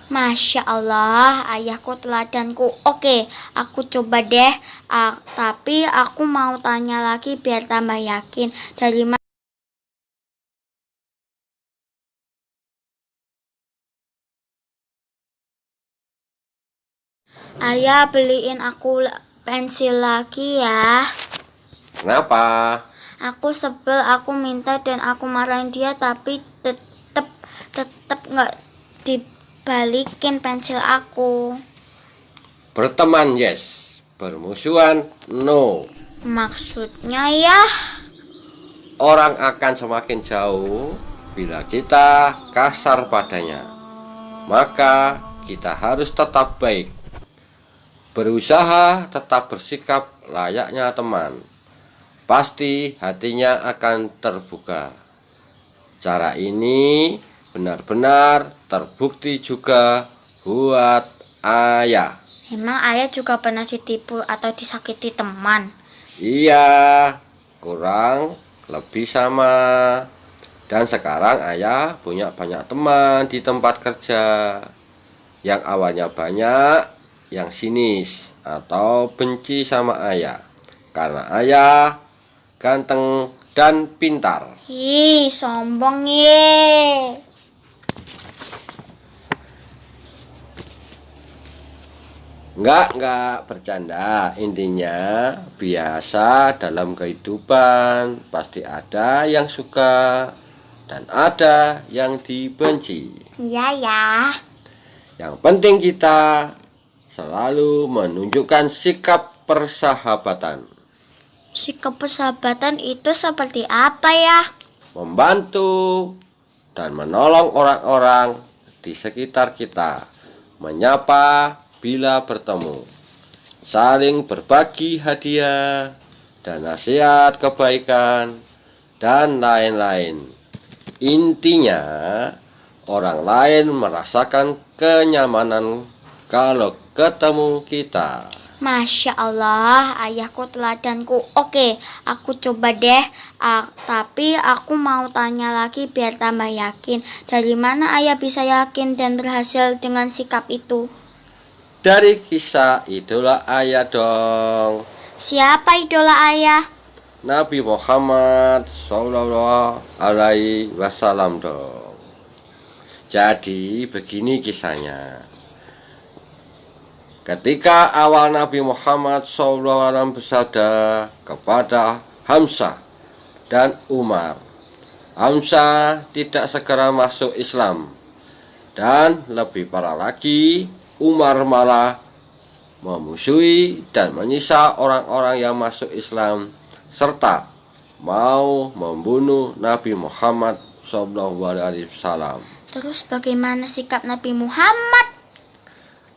Masya Allah, ayahku teladanku. Oke, aku coba deh. Tapi aku mau tanya lagi biar tambah yakin. Dari mana ayah beliin aku pensil lagi ya? Kenapa? Aku sebel, aku minta dan aku marahin dia, tapi tetep nggak dibalikin pensil aku. Berteman yes, bermusuhan no. Maksudnya ya? Orang akan semakin jauh bila kita kasar padanya. Maka kita harus tetap baik. Berusaha tetap bersikap layaknya teman. Pasti hatinya akan terbuka. Cara ini benar-benar terbukti juga buat ayah. Emang ayah juga pernah ditipu atau disakiti teman? Iya, kurang lebih sama. Dan sekarang ayah punya banyak teman di tempat kerja. Yang awalnya banyak, yang sinis atau benci sama ayah. Karena ayah ganteng dan pintar. Ih, sombong ye. Enggak bercanda. Intinya biasa dalam kehidupan pasti ada yang suka dan ada yang dibenci. Iya ya. Yang penting kita selalu menunjukkan sikap persahabatan, Sikap persahabatan itu seperti apa ya? membantu dan menolong orang-orang di sekitar kita, menyapa bila bertemu, saling berbagi hadiah dan nasihat kebaikan, dan lain-lain. Intinya, orang lain merasakan kenyamanan kalau ketemu kita. Masya Allah, ayahku teladanku. Oke, aku coba deh. Tapi aku mau tanya lagi biar tambah yakin. Dari mana ayah bisa yakin dan berhasil dengan sikap itu? Dari kisah idola ayah dong, Siapa idola ayah? Nabi Muhammad Sallallahu Alaihi Wasallam dong. Jadi begini kisahnya. Ketika awal Nabi Muhammad SAW bersabda kepada Hamzah dan Umar, Hamzah tidak segera masuk Islam, dan lebih parah lagi, Umar malah memusuhi dan menyiksa orang-orang yang masuk Islam serta mau membunuh Nabi Muhammad SAW. Terus bagaimana sikap Nabi Muhammad?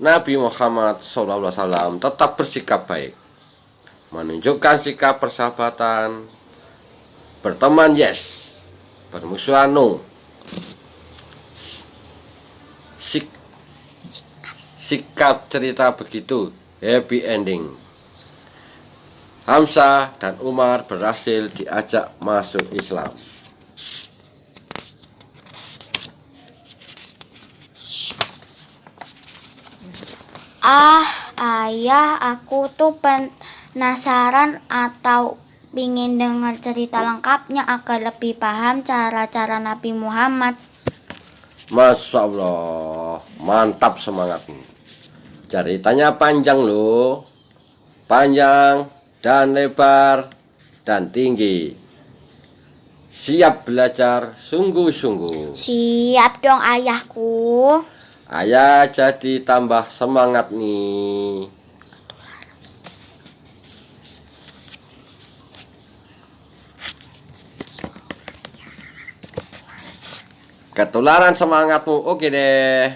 Nabi Muhammad SAW tetap bersikap baik, menunjukkan sikap persahabatan, berteman yes, bermusuhan no. Sikap cerita begitu happy ending. Hamzah dan Umar berhasil diajak masuk Islam. Ayah, aku tuh penasaran atau ingin dengar cerita lengkapnya agar lebih paham cara-cara Nabi Muhammad. Masya Allah, mantap semangatmu. Ceritanya panjang loh, panjang dan lebar dan tinggi. Siap belajar sungguh-sungguh. Siap dong ayahku. Ayah jadi tambah semangat nih. Ketularan semangatmu, oke deh.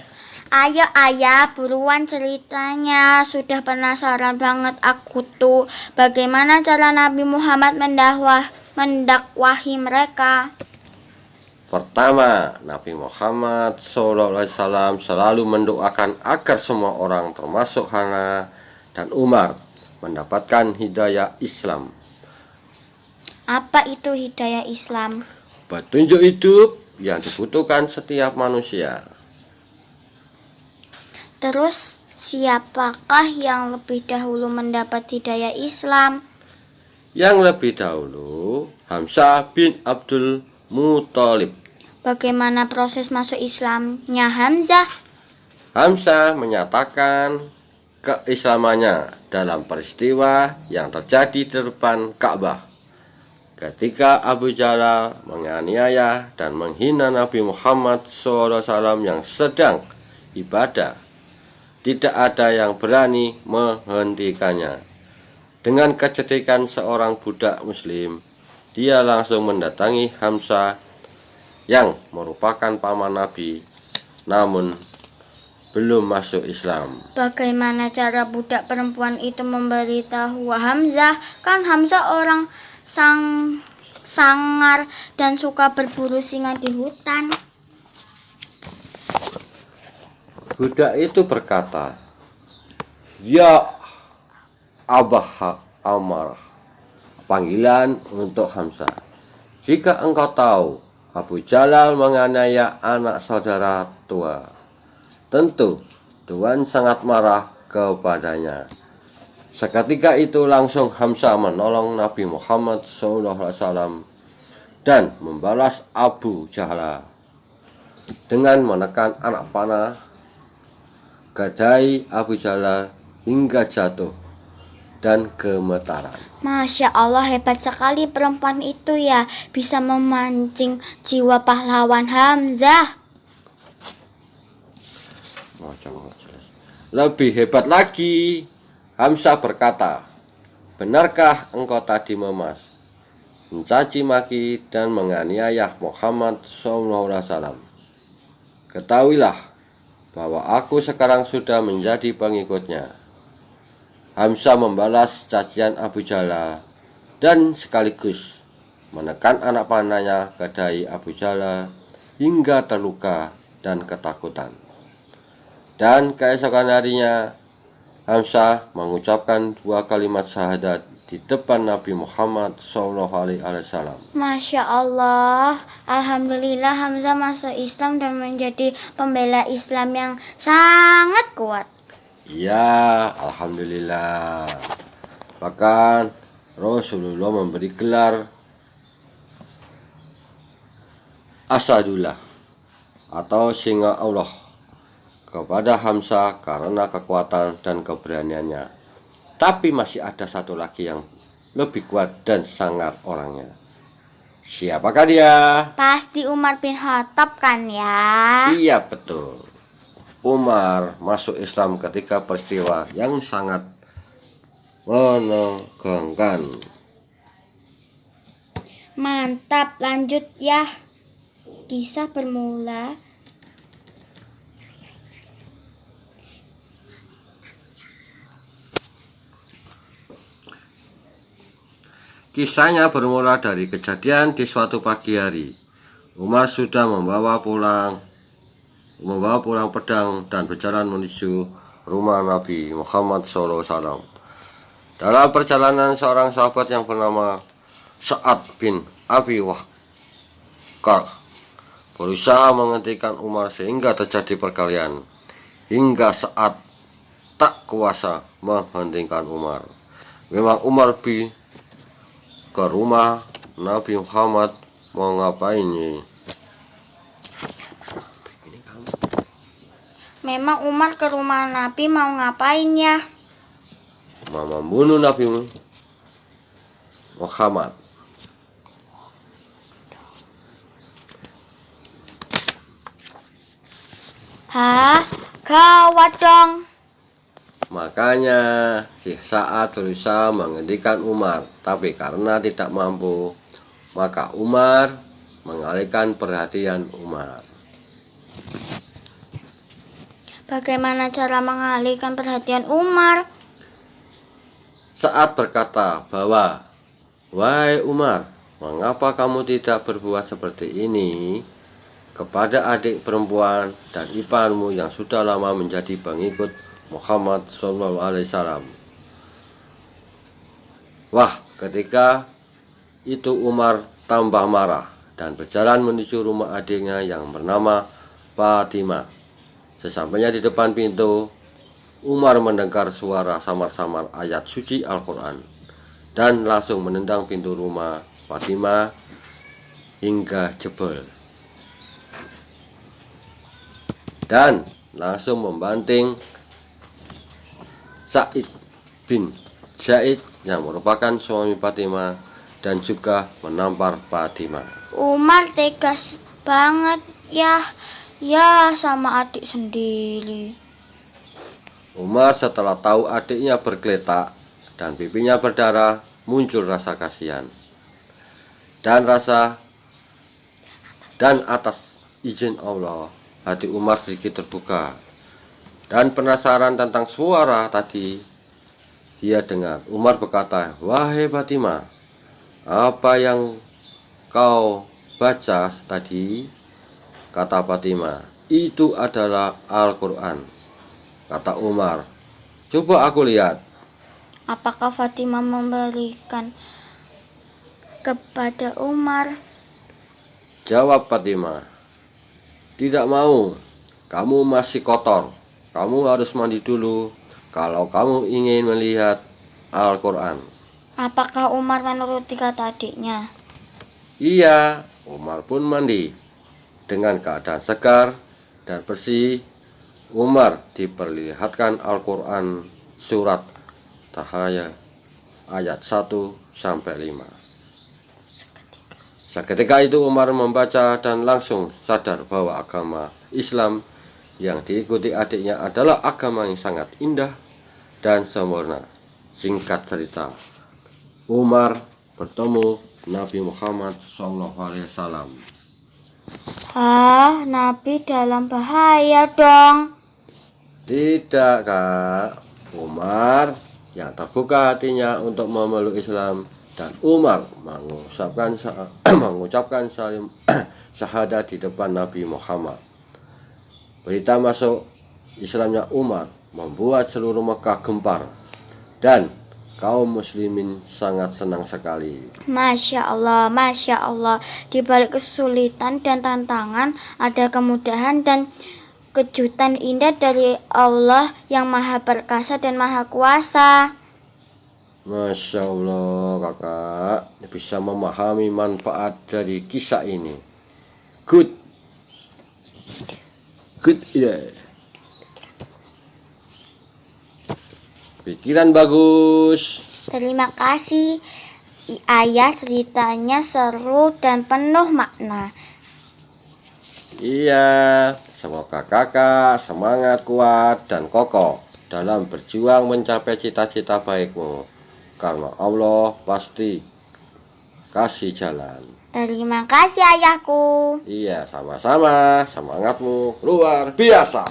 Ayo ayah, buruan ceritanya. Sudah penasaran banget aku tuh. Bagaimana cara Nabi Muhammad mendakwahi mereka? Pertama, Nabi Muhammad SAW selalu mendoakan agar semua orang termasuk Hana dan Umar mendapatkan hidayah Islam. Apa itu hidayah Islam? Petunjuk hidup yang dibutuhkan setiap manusia. Terus siapakah yang lebih dahulu mendapat hidayah Islam? Yang lebih dahulu Hamzah bin Abdul Muthalib. Bagaimana proses masuk Islamnya Hamzah? Hamzah menyatakan keislamannya dalam peristiwa yang terjadi di depan Ka'bah ketika Abu Jalal menganiaya dan menghina Nabi Muhammad SAW yang sedang ibadah. Tidak ada yang berani menghentikannya. Dengan kecerdikan seorang budak muslim, dia langsung mendatangi Hamzah yang merupakan paman Nabi, namun belum masuk Islam. Bagaimana cara budak perempuan itu memberitahu Hamzah? Kan Hamzah orang sangar dan suka berburu singa di hutan. Budak itu berkata, "Ya Abah Amarah," panggilan untuk Hamzah. "Jika engkau tahu Abu Jalal menganiaya anak saudara tua, tentu Tuhan sangat marah kepadanya." Seketika itu langsung Hamzah menolong Nabi Muhammad SAW dan membalas Abu Jalal dengan menekan anak panah gadai Abu Jalal hingga jatuh dan gemetaran. Masya Allah, hebat sekali perempuan itu ya, bisa memancing jiwa pahlawan Hamzah. Lebih hebat lagi, Hamzah berkata, "Benarkah engkau tadi mencaci maki dan menganiaya Muhammad SAW? Ketahuilah bahwa aku sekarang sudah menjadi pengikutnya." Hamzah membalas cacian Abu Jalal dan sekaligus menekan anak panahnya ke dahi Abu Jalal hingga terluka dan ketakutan. Dan keesokan harinya Hamzah mengucapkan 2 kalimat syahadat di depan Nabi Muhammad SAW. Masya Allah, Alhamdulillah Hamzah masuk Islam dan menjadi pembela Islam yang sangat kuat. Ya, Alhamdulillah. Bahkan Rasulullah memberi gelar Asadullah atau singa Allah kepada Hamzah karena kekuatan dan keberaniannya. Tapi masih ada satu lagi yang lebih kuat dan sangar orangnya. Siapakah dia? Pasti Umar bin Khattab kan ya? Iya, betul. Umar masuk Islam ketika peristiwa yang sangat menegangkan. Mantap, lanjut ya. Kisah bermula Kisahnya bermula dari kejadian di suatu pagi hari. Umar sudah membawa pulang pedang dan berjalan menuju rumah Nabi Muhammad SAW. Dalam perjalanan seorang sahabat yang bernama Sa'ad bin Abi Waqqas berusaha menghentikan Umar sehingga terjadi perkelahian. Hingga Sa'ad tak kuasa menghentikan Umar. Memang Umar ke rumah Nabi Muhammad mau ngapain nih? Memang Umar ke rumah Nabi mau ngapain ya? Mau membunuh Nabi Muhammad. Hah? Gawat dong. Makanya si Sa'ad berusaha menghentikan Umar, tapi karena tidak mampu, maka Umar mengalihkan perhatian Umar. Bagaimana cara mengalihkan perhatian Umar? Sa'ad berkata bahwa, "Wahai Umar, mengapa kamu tidak berbuat seperti ini kepada adik perempuan dan iparmu yang sudah lama menjadi pengikut Muhammad SAW?" Wah, ketika itu Umar tambah marah dan berjalan menuju rumah adiknya yang bernama Fatimah. Sesampainya di depan pintu, Umar mendengar suara samar-samar ayat suci Al-Quran dan langsung menendang pintu rumah Fatimah hingga jebol dan langsung membanting Sa'id bin Zaid yang merupakan suami Fatimah dan juga menampar Fatimah. Umar tegas banget ya. Ya, sama adik sendiri. Umar setelah tahu adiknya bergeletak dan pipinya berdarah, muncul rasa kasihan dan atas izin Allah, hati Umar sedikit terbuka dan penasaran tentang suara tadi dia dengar. Umar berkata, "Wahai Fatimah, apa yang kau baca tadi?" Kata Fatimah, "Itu adalah Al-Quran." Kata Umar, "Coba aku lihat." Apakah Fatimah memberikan kepada Umar? Jawab Fatimah, "Tidak mau, kamu masih kotor. Kamu harus mandi dulu kalau kamu ingin melihat Al-Quran." Apakah Umar menuruti kata adiknya? Iya, Umar pun mandi. Dengan keadaan segar dan bersih, Umar diperlihatkan Al-Quran surat Taha ayat 1-5. Seketika itu Umar membaca dan langsung sadar bahwa agama Islam yang diikuti adiknya adalah agama yang sangat indah dan sempurna. Singkat cerita, Umar bertemu Nabi Muhammad SAW. Nabi dalam bahaya dong. Tidak, Kak. Umar yang terbuka hatinya untuk memeluk Islam, dan Umar mengucapkan syahadat di depan Nabi Muhammad. Berita masuk Islamnya Umar membuat seluruh Mekah gempar dan kaum muslimin sangat senang sekali. Masya Allah, Masya Allah. Di balik kesulitan dan tantangan ada kemudahan dan kejutan indah dari Allah yang maha perkasa dan maha kuasa. Masya Allah, kakak bisa memahami manfaat dari kisah ini. Good ide. Pikiran bagus. Terima kasih. Ayah ceritanya seru dan penuh makna. Iya, semoga kakak semangat kuat dan kokoh dalam berjuang mencapai cita-cita baikmu. Karena Allah pasti kasih jalan. Terima kasih ayahku. Iya, sama-sama. Semangatmu luar biasa.